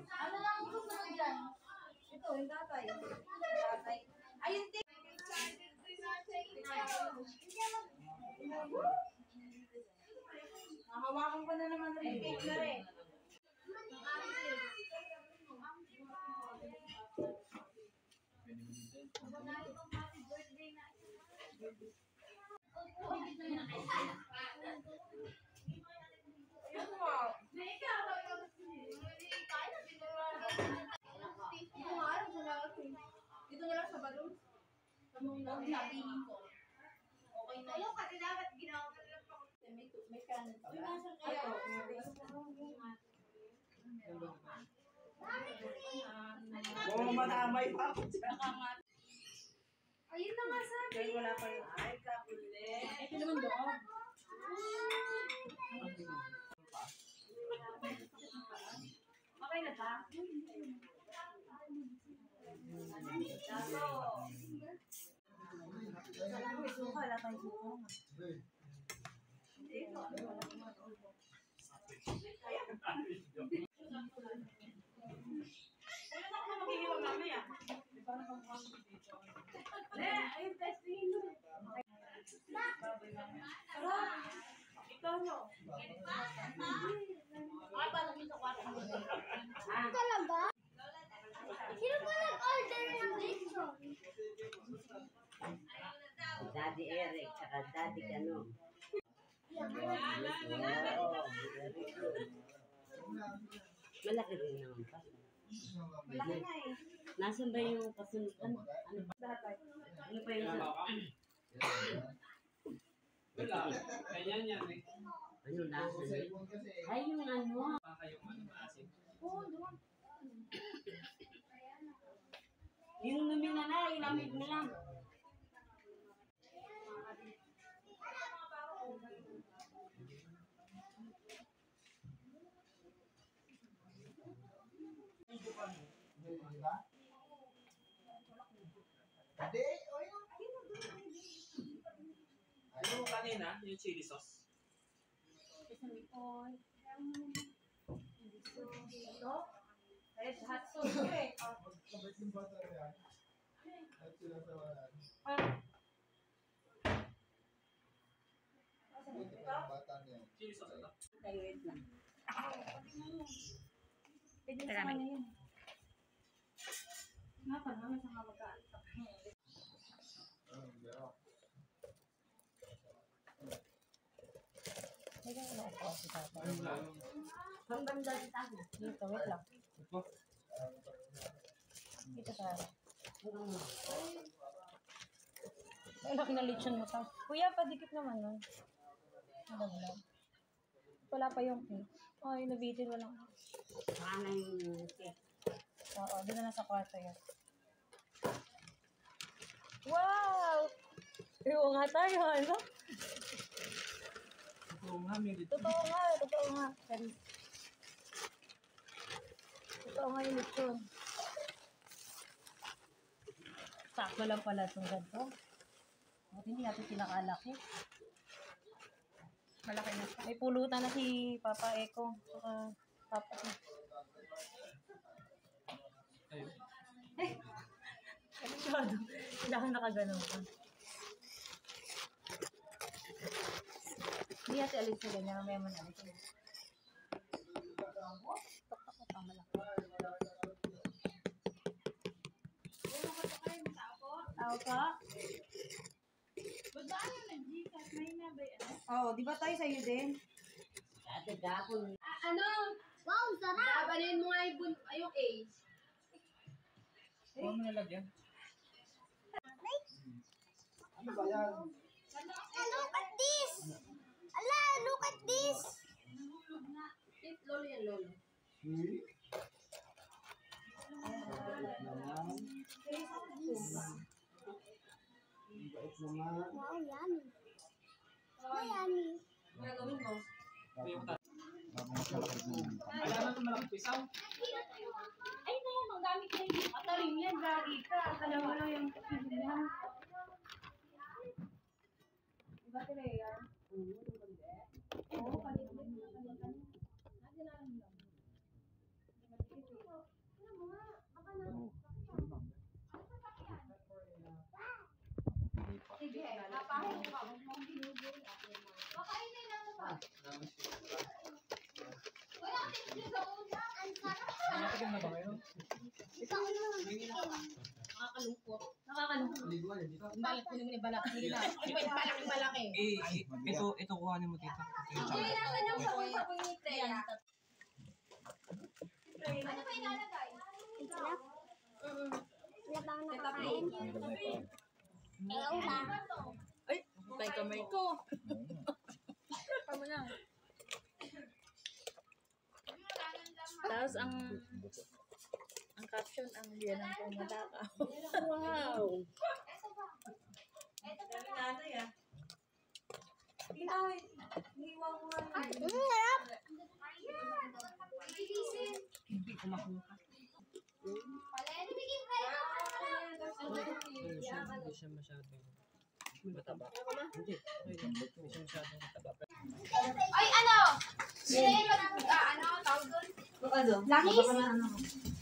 Ano lang ang susunod dyan? Ito, yung tatay. Tatay. Ayun, te. Hawakan ko na naman rin cake na rin. Dito na lang sa balon. Kamuhin na natingin ko. Okay na. Ano kasi dapat ginawa ko lang pa. May kanin pa ba? Oo, manamay pa ako dyan. Ayun na nga sabi. Kaya wala pa yung ay kakulit. Ito naman doon. Okay na ta? Wala tayong suko. Wala na ako magigiwag namin ah. Ayun, testing mo. Ikaw no? Ay, paano dito kwarto mo? Talaga? Sino ba nag-order ng lechon? Daddy Eric, saka Daddy Kano. Malaki rin naman pa. Malaki na eh. Nasaan ba yung kasunod? Ano pa? Ano pa yung sa... Wala. Ganyan yan eh. Ano nasa yun? Ay, yung ano. Baka yung ano maasin. Oo, doon. Yung lumina na, ilamig na lang. Yung kanina, yung chili sauce. Isang ipon. Ito. Red hot sauce ko eh. Chili sauce ito. Ay, wait lang. Pwede sa kanya yun. Napa naman sa mga magkaan. Ang banda si Tago. Dito, wait lang. Dito sa Ay, laki na lechon mo sa. Kuya, padikit naman nun. Ano lang. Wala pa yung cake. Ay, nabitin mo lang. Saka na yung cake. Oo, doon na nasa kwarto yun. Wow! Ewan nga tayo, ano? Oo nga, may dito. Totoo nga. Totoo nga yung lechon. Sakto lang pala itong ganito. Buti hindi natin pinakalaki. Malaki na siya. May pulutan na si Papa Eko. Saka Papa ko. Ayun. Masyado. Kailangan nakaganon ka. Hindi natin alis sa ganyan. Mamaya man alis. Tuktak ko pa malaki. Tao ka? Ba't ba ano nag-Gcash? May nabay ano? Oo, di ba tayo sa'yo din? Dati gapon. Ano? Wow, sarap! Labanin mo nga yung A. Huwag mo nalagyan. Ano ba yan? Look at this! Ala, look at this! Lolo yan, lolo. Bait naman. Wow, yummy. Wow, yummy. Gagawin mo? Ito yung Bago masalakit naman. Alam mo malaking pisaw? Ay, na yan. Magdamit na yung ataling yan. Gagi ka. Akala mo lang yung yan. Diba, Tireya? Oo, kalit-kalit. Kalit-kalit. Nasa lang lang. Nakatikim na ba kayo? Nakakalungkot. Nakakalungkot. Liguan, dito. Balak ko naman yung balak. Hindi na. Hindi pa yung malaki. Ito kuhanin mo dito. Ito yung Hindi, tsaka. nasa yung phone sa pangiti. Yan. Ano pa ilalagay? Sarap? Wala ba akong nakakain? Ewan ba? Ay, patay kamay ko. Tama na. Tapos ang caption, ang yan ang pumadaka. Wow! Sarap! Hindi ko makuha. Hindi siya masyado. Mataba. Hindi. Hindi siya masyado mataba. Ay, ano? Ano? Tawag doon? Langis?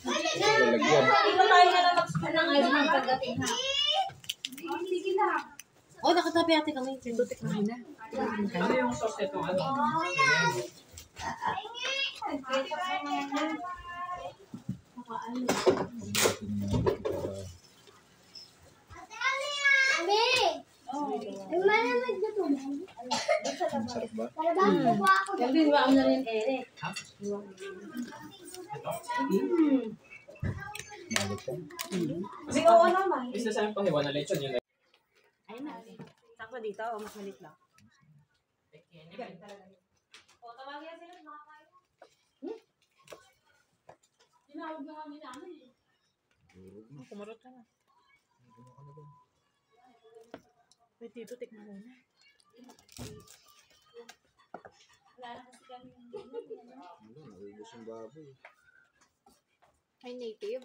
Ito tayo na lang ng ice ng pagdating ha. Sige na. Oh, nakatabi ate kami. Tutik na na. Ano yung sauce nito? Ano? Ami! Yung mana magdutulong. Para ba kukuha ako Yung binuwa mo na rin ere. Kasi oo naman. Isa sa yung pahiwa na lechon yun. Ayun na. Sakto dito, o mas malit lang. O, tawagin sila, makakain. Tinawag na kami namin eh. Kumarot ka na. Wait, dito, tikman muna. Wala na kasi kami yung Naubos yung baboy. ay native.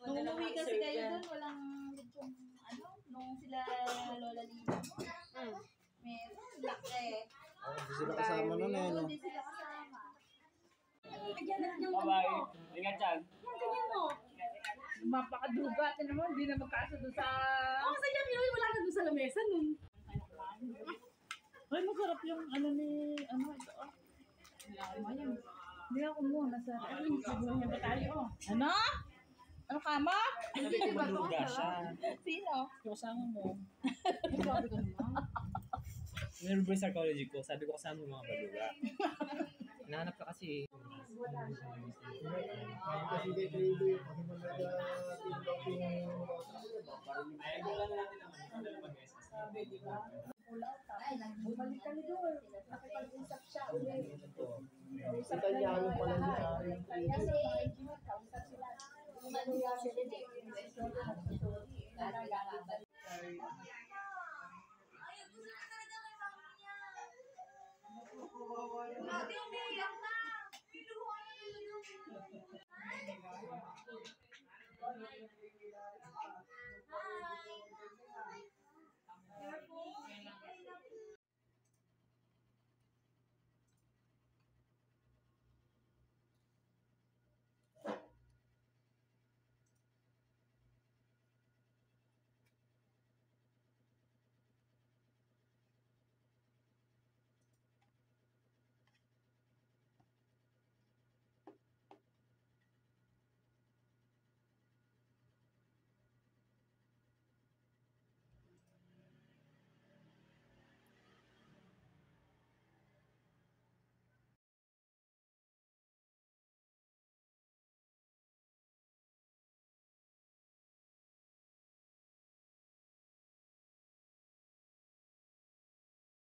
Nung umuwi kasi kayo doon, walang lechong, ano, nung sila Lola Lina mo. Meron, laki. Hindi sila kasama nun eh, no? Hindi sila kasama. Bye-bye. Ingat dyan. Ganyan mo. Mapakaduga. Ito naman, hindi na magkasa doon sa... Oh, sa yan, wala na doon sa lamesa nun. Ay, masarap yung ano ni... Ano ito? Hindi ako muna sa... Ano yung siguro ba tayo? Ano? Ano kama? Maluga siya. Sino? Yung kasama mo. Sabi ko naman. Meron ba yung psychology ko? Sabi ko kasama mo mga baluga. Hinahanap ka kasi. Kasi kay Crazy, kasi malaga Bumalik kami doon. Nakipag-usap siya ulit. Italiano pala ni Ari. Kasi, kausap sila. Umano nga sila.